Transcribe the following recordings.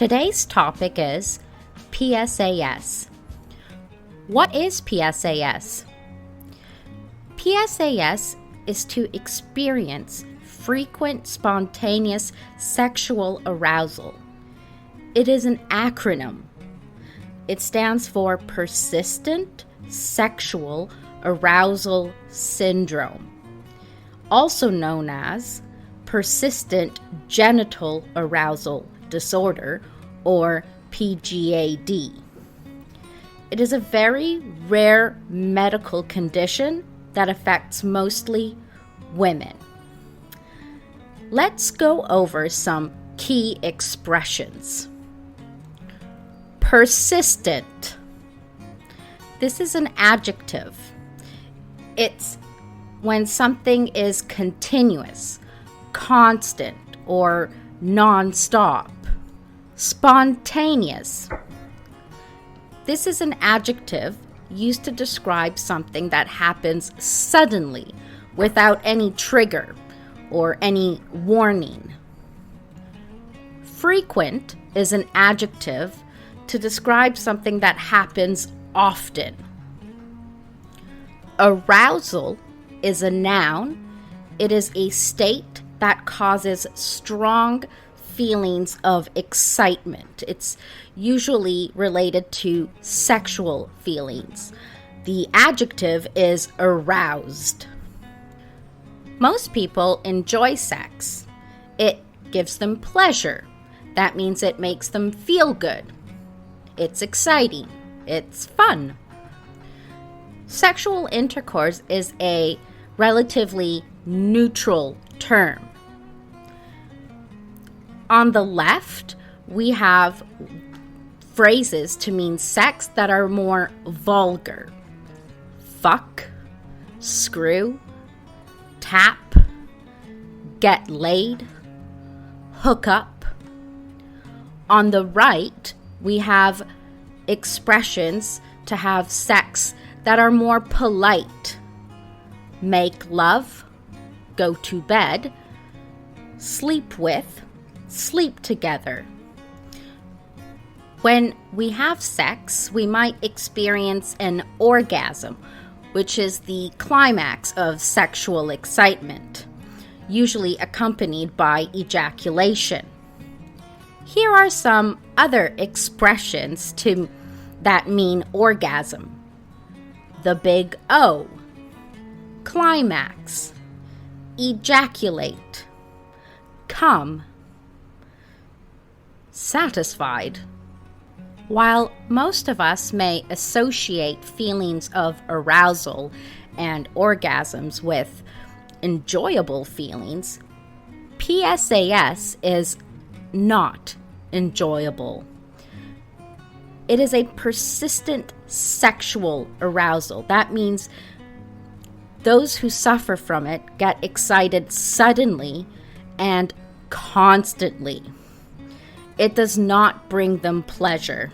Today's topic is PSAS. What is PSAS? PSAS is to experience frequent spontaneous sexual arousal. It is an acronym. It stands for Persistent Sexual Arousal Syndrome, also known as Persistent Genital Arousal Disorder, or PGAD. It is a very rare medical condition that affects mostly women. Let's go over some key expressions. Persistent. This is an adjective. It's when something is continuous, constant, or non-stop. Spontaneous. This is an adjective used to describe something that happens suddenly without any trigger or any warning. Frequent is an adjective to describe something that happens often. Arousal is a noun. It is a state that causes strong feelings of excitement. It's usually related to sexual feelings. The adjective is aroused. Most people enjoy sex. It gives them pleasure. That means it makes them feel good. It's exciting. It's fun. Sexual intercourse is a relatively neutral term. On the left, we have phrases to mean sex that are more vulgar. Fuck, screw, tap, get laid, hook up. On the right, we have expressions to have sex that are more polite. Make love, go to bed, sleep with, sleep together. When we have sex, we might experience an orgasm, which is the climax of sexual excitement, usually accompanied by ejaculation. Here are some other expressions that mean orgasm. The big O, climax, ejaculate, come, satisfied. While most of us may associate feelings of arousal and orgasms with enjoyable feelings, PSAS is not enjoyable. It is a persistent sexual arousal. That means those who suffer from it get excited suddenly and constantly. It does not bring them pleasure.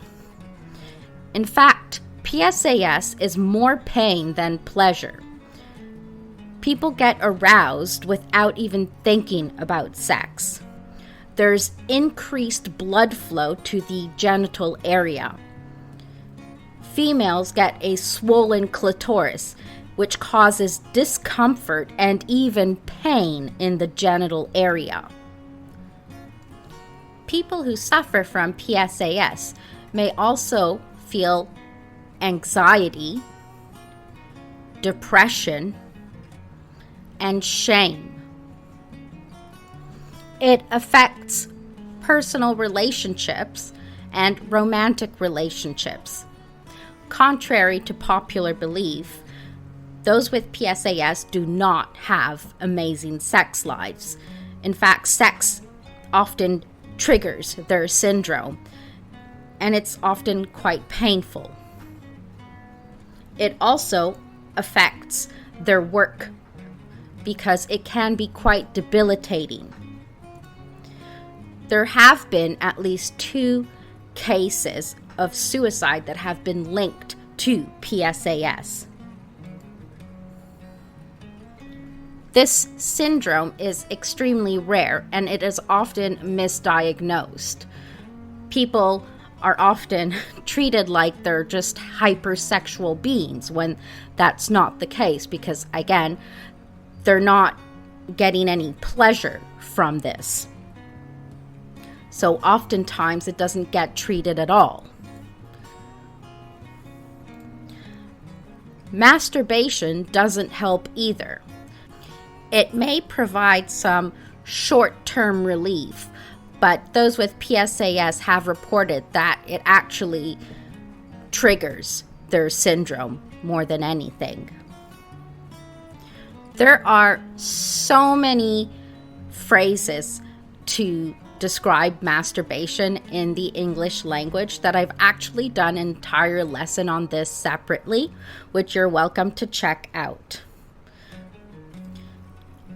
In fact, PSAS is more pain than pleasure. People get aroused without even thinking about sex. There's increased blood flow to the genital area. Females get a swollen clitoris, which causes discomfort and even pain in the genital area. People who suffer from PSAS may also feel anxiety, depression, and shame. It affects personal relationships and romantic relationships. Contrary to popular belief, those with PSAS do not have amazing sex lives. In fact, sex often triggers their syndrome, and it's often quite painful. It also affects their work because it can be quite debilitating. There have been at least 2 cases of suicide that have been linked to PSAS. This syndrome is extremely rare and it is often misdiagnosed. People are often treated like they're just hypersexual beings when that's not the case, because again, they're not getting any pleasure from this. So oftentimes it doesn't get treated at all. Masturbation doesn't help either. It may provide some short-term relief, but those with PSAS have reported that it actually triggers their syndrome more than anything. There are so many phrases to describe masturbation in the English language that I've actually done an entire lesson on this separately, which you're welcome to check out.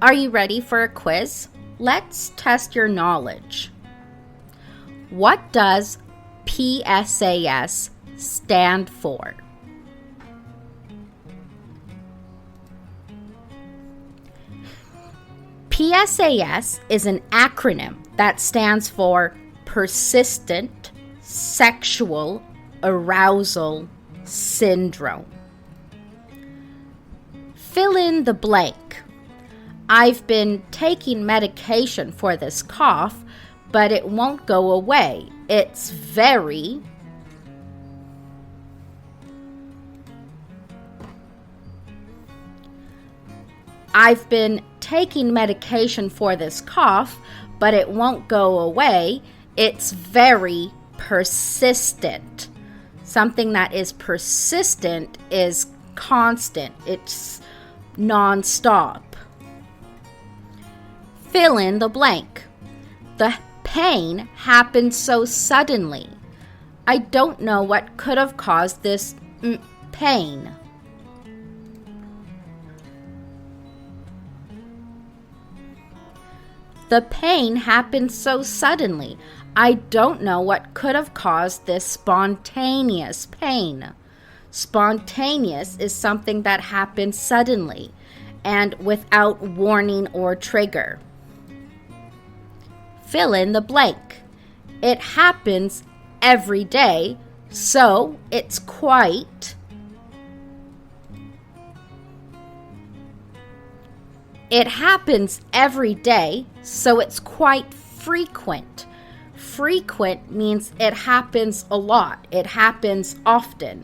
Are you ready for a quiz? Let's test your knowledge. What does PSAS stand for? PSAS is an acronym that stands for Persistent Sexual Arousal Syndrome. Fill in the blank. I've been taking medication for this cough, but it won't go away. It's very... I've been taking medication for this cough, but it won't go away. It's very persistent. Something that is persistent is constant. It's non-stop. Fill in the blank. The pain happened so suddenly. I don't know what could have caused this pain. The pain happened so suddenly. I don't know what could have caused this spontaneous pain. Spontaneous is something that happens suddenly and without warning or trigger. Fill in the blank. It happens every day, so it's quite... It happens every day, so it's quite frequent. Frequent means it happens a lot. It happens often.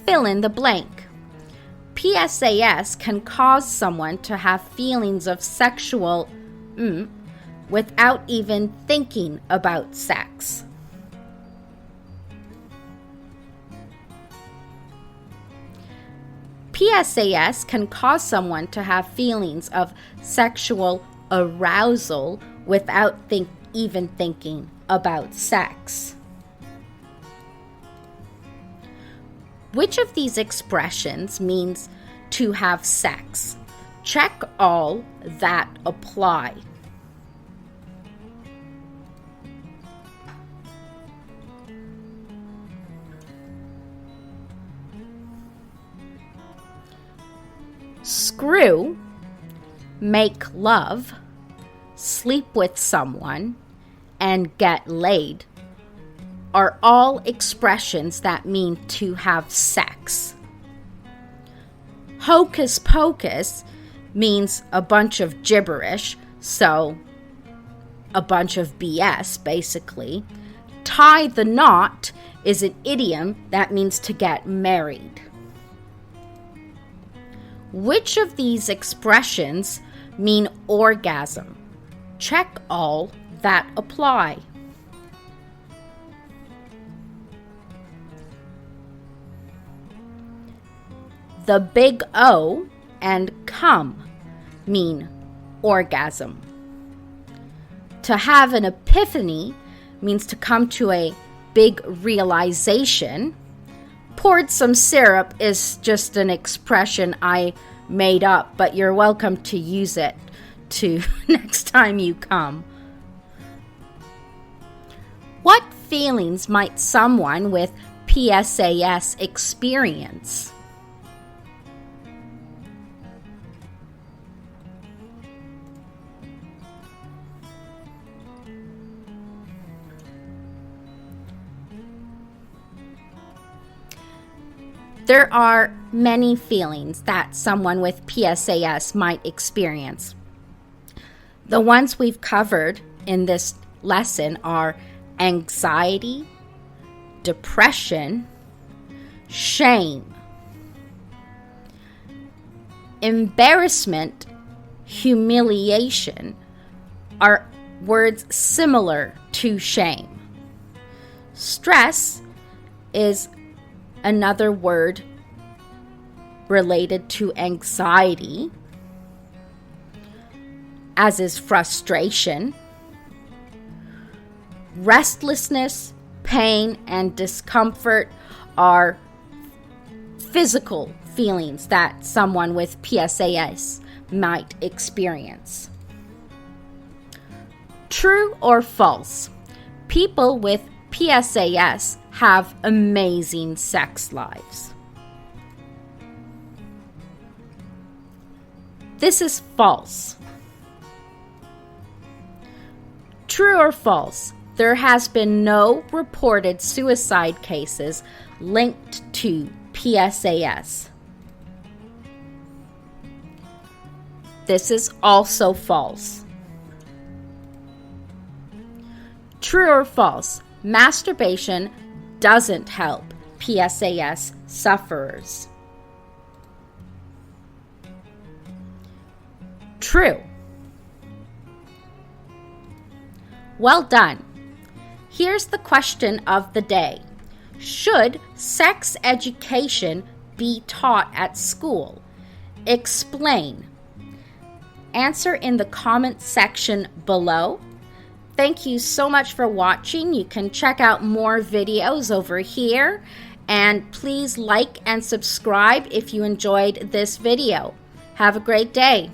Fill in the blank. PSAS can cause someone to have feelings of sexual without even thinking about sex. PSAS can cause someone to have feelings of sexual arousal without even thinking about sex. Which of these expressions means to have sex? Check all that apply. Screw, make love, sleep with someone, and get laid are all expressions that mean to have sex. Hocus pocus means a bunch of gibberish, so a bunch of BS, basically. Tie the knot is an idiom that means to get married. Which of these expressions mean orgasm? Check all that apply. The big O and come mean orgasm. To have an epiphany means to come to a big realization. Poured some syrup is just an expression I made up, but you're welcome to use it to next time you come. What feelings might someone with PSAS experience? There are many feelings that someone with PSAS might experience. The ones we've covered in this lesson are anxiety, depression, shame, embarrassment, humiliation are words similar to shame. Stress is another word related to anxiety, as is frustration. Restlessness, pain, and discomfort are physical feelings that someone with PSAS might experience. True or false? People with PSAS have amazing sex lives. This is false. True or false? There has been no reported suicide cases linked to PSAS. This is also false. True or false? Masturbation doesn't help PSAS sufferers. True. Well done. Here's the question of the day. Should sex education be taught at school? Explain. Answer in the comment section below. Thank you so much for watching. You can check out more videos over here. And please like and subscribe if you enjoyed this video. Have a great day.